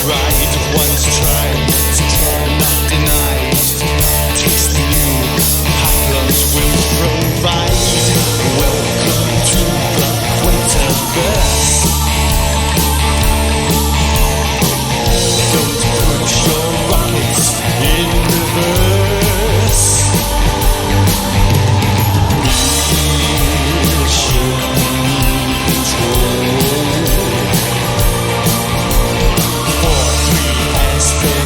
ride once tried, not denied. Taste the new Hoplands will provide. Welcome to the Quaterverse. Don't put your rockets in reverse. Mission control. 4-3 SP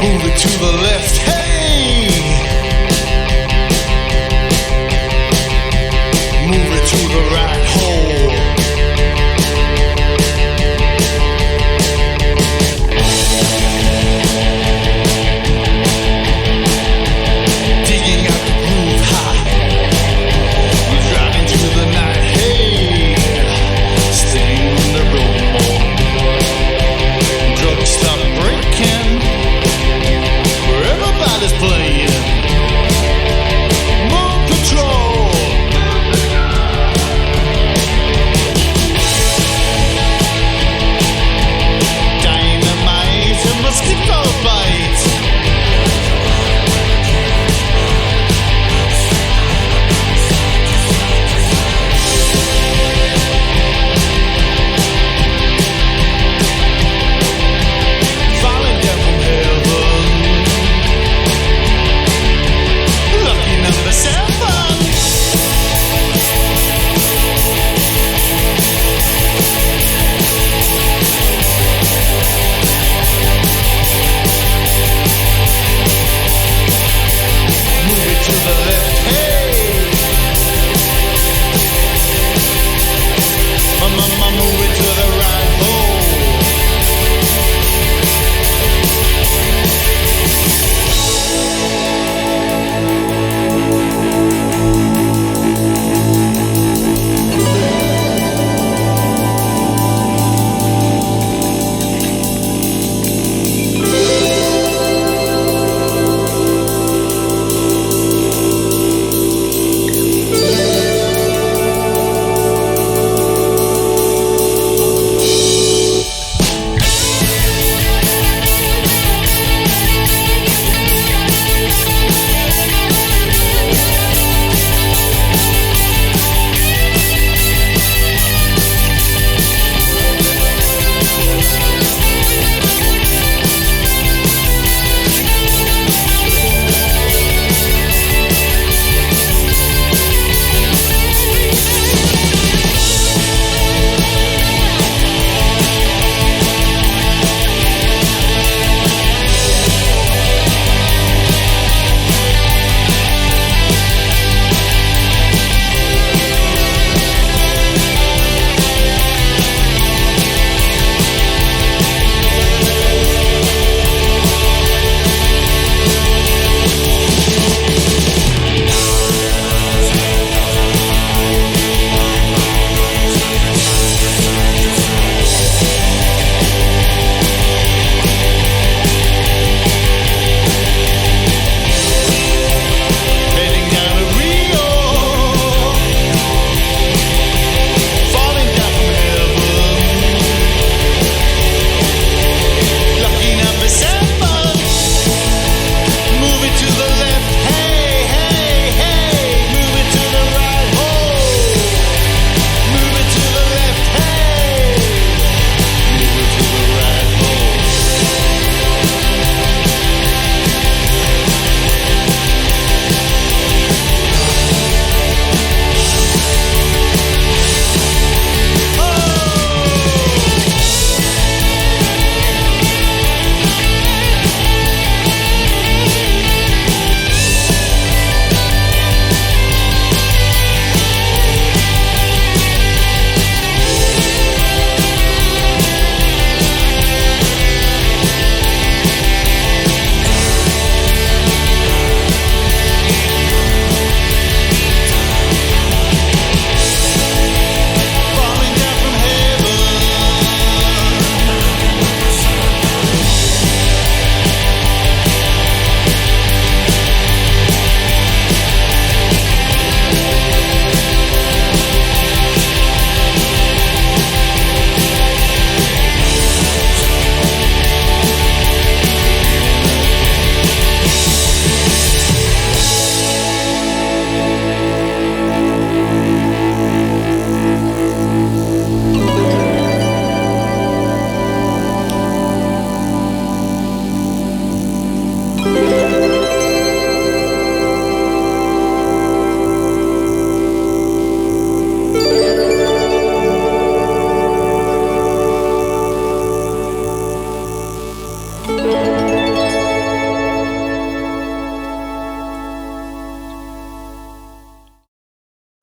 Move it to the left, hey! Move it to the right, hole. Digging out the groove, ha! We're driving through the night, hey! Staying on the road more. Drugs stop breaking. Everybody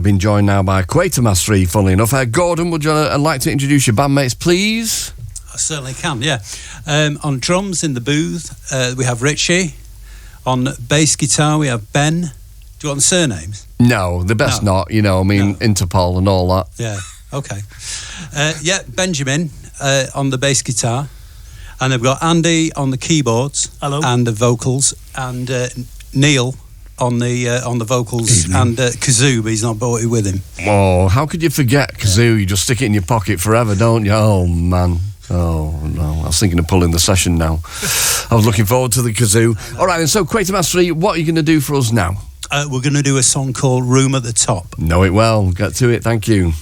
Been joined now by Quatermass 3, funnily enough. Gordon, would you like to introduce your bandmates, please? I certainly can, yeah. On drums in the booth, we have Richie. On bass guitar, we have Ben. Do you want the surnames? No, the best not, Interpol and all that. Yeah, okay. Benjamin on the bass guitar. And they've got Andy on the keyboards. Hello. And the vocals. And Neil on the vocals. Evening. And kazoo, but he's not brought it with him. Oh, how could you forget kazoo? You just stick it in your pocket forever, don't you? Oh, man. Oh, no. I was thinking of pulling the session now. I was looking forward to the kazoo. All right, and so Quatermass 3, what are you going to do for us now? We're going to do a song called Room at the Top. Know it well. Get to it. Thank you.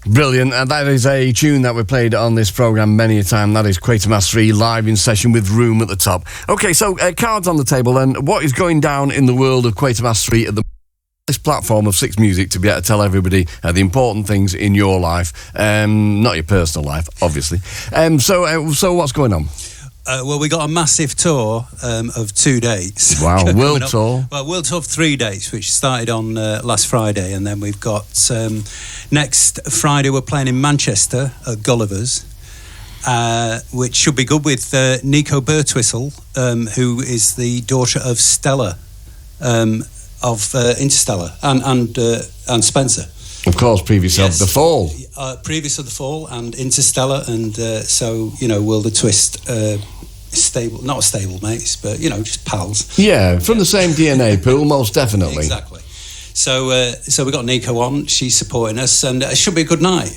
Brilliant, and that is a tune that we played on this programme many a time. That is Quatermass 3 live in session with Room at the Top. Okay, so cards on the table then. What is going down in the world of Quatermass 3 at this platform of Six Music to be able to tell everybody the important things in your life, not your personal life, obviously. So what's going on? Well, we got a massive tour of 2 dates. Wow, world tour. Well, world tour of 3 dates, which started on last Friday, and then we've got next Friday we're playing in Manchester at Gulliver's, which should be good with Nico Birtwistle, who is the daughter of Stella of Interstellar, and Spencer. Of course, previous of The Fall. Previous of The Fall and Interstellar, and Will the Twist, not stable mates, but, just pals. Yeah, from the same DNA pool, most definitely. Exactly. So we got Nico on, she's supporting us, and it should be a good night.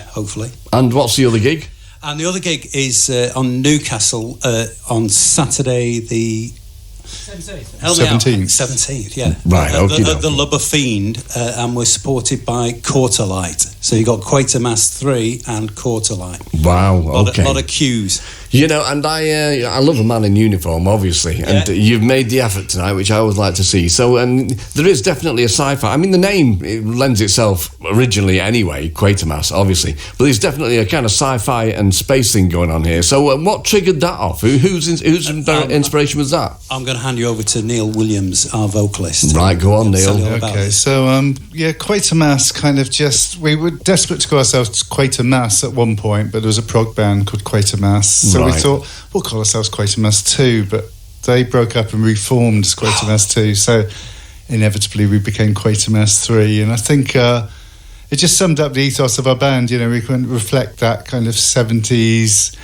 Hopefully. And what's the other gig? And the other gig is on Newcastle on Saturday the 17th, yeah. Right, okay. At the Lubber Fiend, and we're supported by Quarterlight. So you got Quatermass 3 and Quarterlight. Wow, okay. A lot of cues. And I love a man in uniform, obviously, and you've made the effort tonight, which I always like to see. So there is definitely a sci-fi. I mean, the name lends itself originally anyway, Quatermass, obviously, but there's definitely a kind of sci-fi and space thing going on here. So what triggered that off? Whose inspiration was that? I'm going to hand you over to Neil Williams, our vocalist. Right, go on, Neil. Okay, so Quatermass kind of we were desperate to call ourselves Quatermass at one point, but there was a prog band called Quatermass, so we thought we'll call ourselves Quatermass 2, but they broke up and reformed as Quatermass 2, so inevitably we became Quatermass 3, and I think it just summed up the ethos of our band. We can reflect that kind of 70s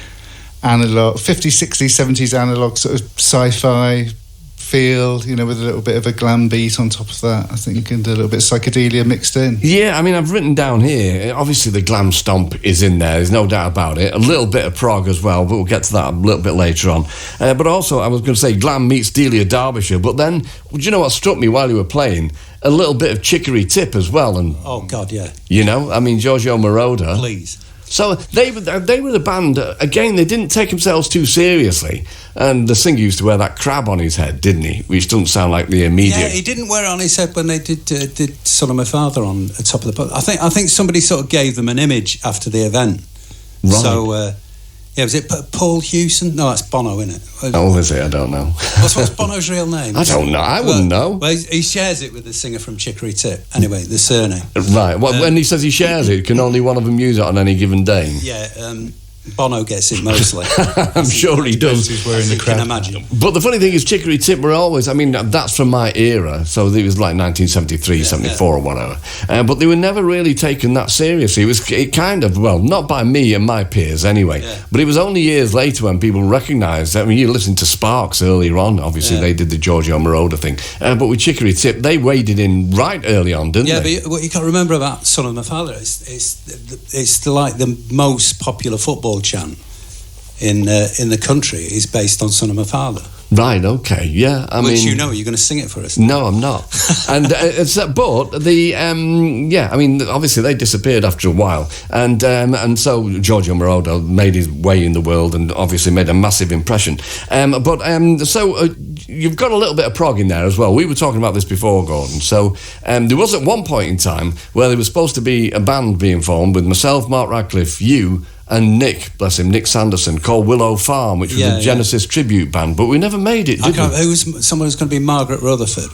analog, 50s, 60s, 70s analog sort of sci-fi feel, with a little bit of a glam beat on top of that, I think, and a little bit of psychedelia mixed in. Yeah, I mean, I've written down here, obviously the glam stomp is in there's no doubt about it. A little bit of prog as well, but we'll get to that a little bit later on. But also, I was going to say glam meets Delia Derbyshire, but then, do you know what struck me while you were playing? A little bit of Chicory Tip as well. And oh, God, yeah. Giorgio Moroder. Please. So they were the band, again, they didn't take themselves too seriously. And the singer used to wear that crab on his head, didn't he? Which doesn't sound like the immediate... Yeah, he didn't wear it on his head when they did Son of My Father on the top of the... I think somebody sort of gave them an image after the event. Right. So, was it Paul Hewson? No, that's Bono, isn't it? Oh, is it? I don't know. What's Bono's real name? I don't know. I wouldn't know. Well, he shares it with the singer from Chicory Tip. Anyway, the surname. Right. Well, when he says he shares it, can only one of them use it on any given day? Yeah, Bono gets it mostly. I'm sure he does. He's wearing the crap. You can imagine. But the funny thing is, Chicory Tip were always, that's from my era, so it was like 1973, 74 or whatever. But they were never really taken that seriously. It kind of, not by me and my peers anyway, but it was only years later when people recognised, you listened to Sparks earlier on, obviously they did the Giorgio Moroder thing, but with Chicory Tip, they waded in right early on, didn't they? Yeah, but what you can't remember about Son of My Father, it's like the most popular football chant in the country is based on Son of My Father. Right, okay, yeah. Which you're going to sing it for us. No, I'm not. And but obviously they disappeared after a while, and so Giorgio Moroder made his way in the world and obviously made a massive impression. So you've got a little bit of prog in there as well. We were talking about this before, Gordon. So there was at one point in time where there was supposed to be a band being formed with myself, Mark Radcliffe, you, and Nick, bless him, Nick Sanderson, called Willow Farm, which was a Genesis tribute band, but we never made it, did we? Someone who's going to be Margaret Rutherford.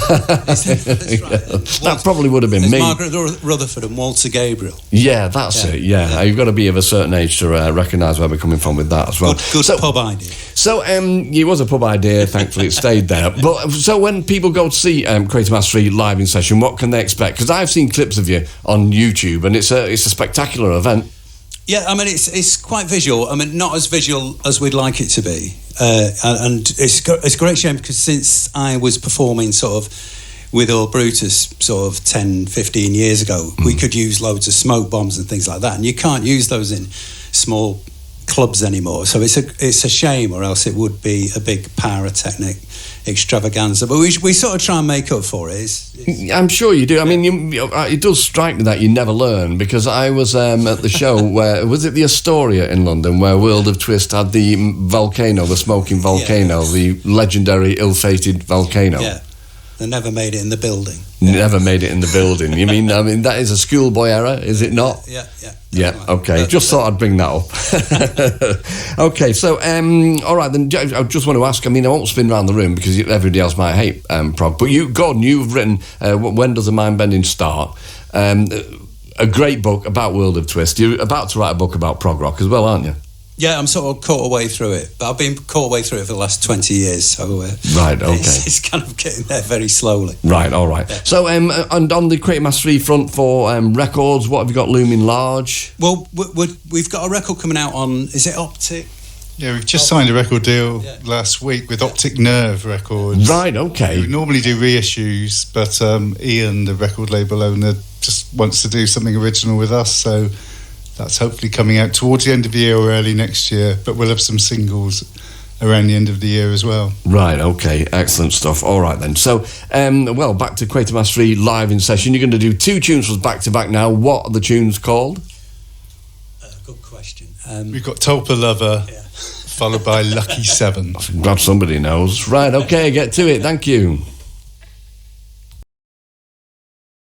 That's right. That probably would have been There's me. Margaret Rutherford and Walter Gabriel. Yeah, that's it. Yeah. You've got to be of a certain age to recognise where we're coming from with that as well. Good pub idea. So, it was a pub idea. Thankfully, it stayed there. But so, when people go to see Quatermass 3 live in session, what can they expect? Because I've seen clips of you on YouTube, and it's a spectacular event. Yeah, I mean, it's quite visual. I mean, not as visual as we'd like it to be. And it's a great shame because since I was performing sort of with All Brutus sort of 10, 15 years ago, we could use loads of smoke bombs and things like that. And you can't use those in small clubs anymore. So it's a shame, or else it would be a big pyrotechnic extravaganza. But we sort of try and make up for it. I'm sure you do. I mean, it does strike me that you never learn, because I was at the show where, was it the Astoria in London, where World of Twist had the volcano, the smoking volcano, the legendary ill-fated volcano. Yeah, they never made it in the building. Never made it in the building. You mean, that is a schoolboy error, is it not? Yeah. Yeah, okay. Just thought I'd bring that up. Okay, so, all right, then I just want to ask, I mean, I won't spin around the room because everybody else might hate prog, but Gordon, you've written When Does a Mind Bending Start? A great book about World of Twist. You're about to write a book about prog rock as well, aren't you? Yeah, I'm sort of caught away through it, but I've been caught away through it for the last 20 years, so right, okay. It's kind of getting there very slowly. Right, all right. Yeah. So, and on the Quatermass 3 front for records, what have you got looming large? Well, we've got a record coming out on, is it Optic? Yeah, we've just signed a record deal last week with Optic Nerve Records. Right, okay. We normally do reissues, but Ian, the record label owner, just wants to do something original with us, so that's hopefully coming out towards the end of the year or early next year, but we'll have some singles around the end of the year as well. Right, okay, excellent stuff. All right then. So, well, back to Quatermass 3 live in session. You're going to do 2 tunes for back to back now. What are the tunes called? Good question. We've got Tulpa Lover, followed by Lucky 7. I'm glad somebody knows. Right, okay, get to it. Thank you.